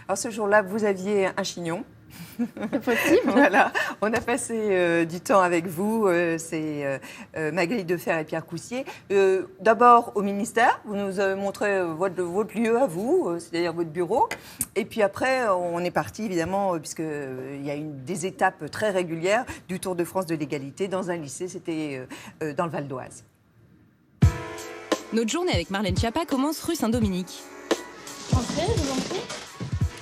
Alors ce jour-là, vous aviez un chignon. C'est possible. Voilà, on a passé du temps avec vous, c'est Magali Defer et Pierre Coussier. D'abord au ministère, vous nous avez montré votre lieu à vous, c'est-à-dire votre bureau. Et puis après, on est parti évidemment, puisqu'il y a des étapes très régulières du Tour de France de l'égalité dans un lycée, c'était dans le Val d'Oise. Notre journée avec Marlène Schiappa commence rue Saint-Dominique. Entrez, je vous en prie.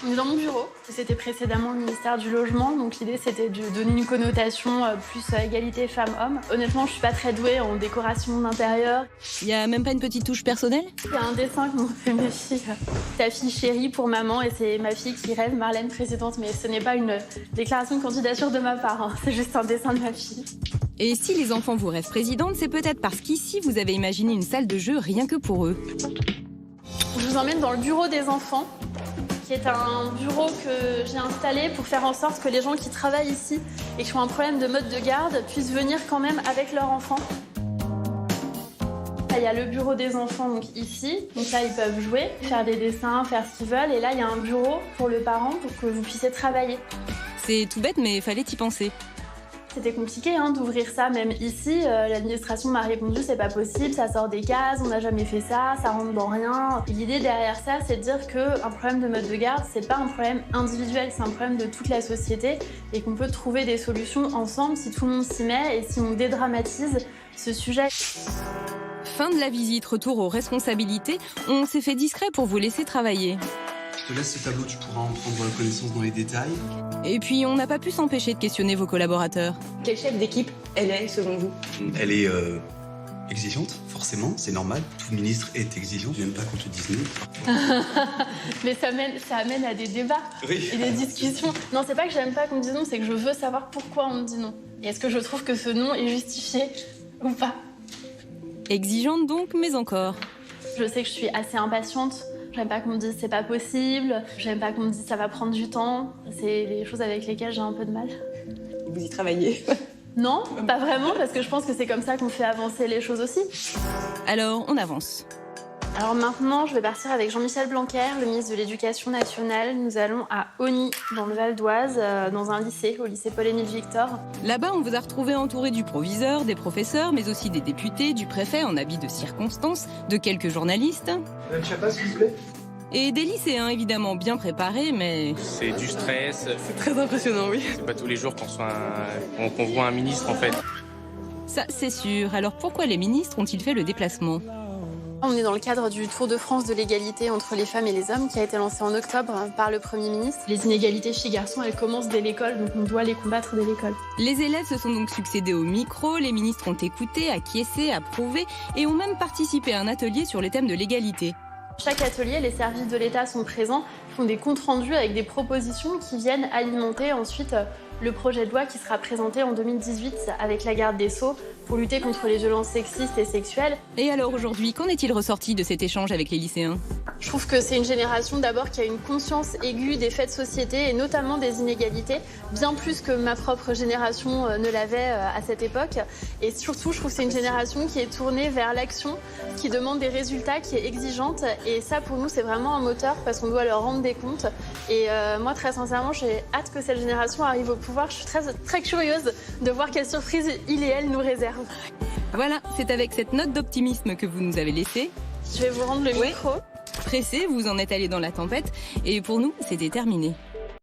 On est dans mon bureau. C'était précédemment le ministère du Logement, donc l'idée c'était de donner une connotation plus égalité femmes-hommes. Honnêtement, je suis pas très douée en décoration d'intérieur. Il y a même pas une petite touche personnelle? Il y a un dessin que m'ont fait mes filles. Ta fille chérie pour maman, et c'est ma fille qui rêve Marlène présidente, mais ce n'est pas une déclaration de candidature de ma part, hein. C'est juste un dessin de ma fille. Et si les enfants vous rêvent présidente, c'est peut-être parce qu'ici vous avez imaginé une salle de jeu rien que pour eux. Je vous emmène dans le bureau des enfants, qui est un bureau que j'ai installé pour faire en sorte que les gens qui travaillent ici et qui ont un problème de mode de garde puissent venir quand même avec leur enfant. Là, il y a le bureau des enfants donc ici, donc là ils peuvent jouer, faire des dessins, faire ce qu'ils veulent, et là il y a un bureau pour le parent pour que vous puissiez travailler. C'est tout bête mais fallait y penser. C'était compliqué d'ouvrir ça, même ici, l'administration m'a répondu c'est pas possible, ça sort des cases, on n'a jamais fait ça, ça rentre dans rien. L'idée derrière ça, c'est de dire qu'un problème de mode de garde, c'est pas un problème individuel, c'est un problème de toute la société et qu'on peut trouver des solutions ensemble si tout le monde s'y met et si on dédramatise ce sujet. Fin de la visite, retour aux responsabilités. On s'est fait discret pour vous laisser travailler. Je te laisse ce tableau, tu pourras en prendre connaissance dans les détails. Et puis, on n'a pas pu s'empêcher de questionner vos collaborateurs. Quel chef d'équipe elle est, selon vous? Elle est exigeante, forcément, c'est normal. Tout ministre est exigeant. J'aime pas qu'on te dise non. Mais ça amène à des débats et des discussions. Non, c'est pas que j'aime pas qu'on me dise non, c'est que je veux savoir pourquoi on me dit non. Et est-ce que je trouve que ce non est justifié ou pas? Exigeante donc, mais encore. Je sais que je suis assez impatiente. J'aime pas qu'on me dise c'est pas possible. J'aime pas qu'on me dise ça va prendre du temps. C'est les choses avec lesquelles j'ai un peu de mal. Vous y travaillez? Non, pas vraiment, parce que je pense que c'est comme ça qu'on fait avancer les choses aussi. Alors, on avance. Alors maintenant, je vais partir avec Jean-Michel Blanquer, le ministre de l'Éducation nationale. Nous allons à Osny, dans le Val d'Oise, dans un lycée, au lycée Paul-Émile Victor. Là-bas, on vous a retrouvé entouré du proviseur, des professeurs, mais aussi des députés, du préfet en habit de circonstance, de quelques journalistes. Madame Schiappa, s'il vous plaît. Et des lycéens évidemment bien préparés, mais... C'est du stress. C'est très impressionnant, oui. C'est pas tous les jours qu'on voit un ministre, en fait. Ça, c'est sûr. Alors pourquoi les ministres ont-ils fait le déplacement ? On est dans le cadre du Tour de France de l'égalité entre les femmes et les hommes qui a été lancé en octobre par le Premier ministre. Les inégalités filles-garçons, elles commencent dès l'école, donc on doit les combattre dès l'école. Les élèves se sont donc succédés au micro, les ministres ont écouté, acquiescé, approuvé et ont même participé à un atelier sur le thème de l'égalité. Chaque atelier, les services de l'État sont présents, font des comptes rendus avec des propositions qui viennent alimenter ensuite le projet de loi qui sera présenté en 2018 avec la garde des Sceaux pour lutter contre les violences sexistes et sexuelles. Et alors aujourd'hui, qu'en est-il ressorti de cet échange avec les lycéens ? Je trouve que c'est une génération d'abord qui a une conscience aiguë des faits de société et notamment des inégalités, bien plus que ma propre génération ne l'avait à cette époque. Et surtout, je trouve que c'est une génération qui est tournée vers l'action, qui demande des résultats, qui est exigeante. Et ça, pour nous, c'est vraiment un moteur parce qu'on doit leur rendre des comptes. Et moi, très sincèrement, j'ai hâte que cette génération arrive au pouvoir. Je suis très, très curieuse de voir quelles surprises il et elle nous réservent. Voilà, c'est avec cette note d'optimisme que vous nous avez laissé. Je vais vous rendre le micro. Pressé, vous en êtes allé dans la tempête. Et pour nous, c'était terminé.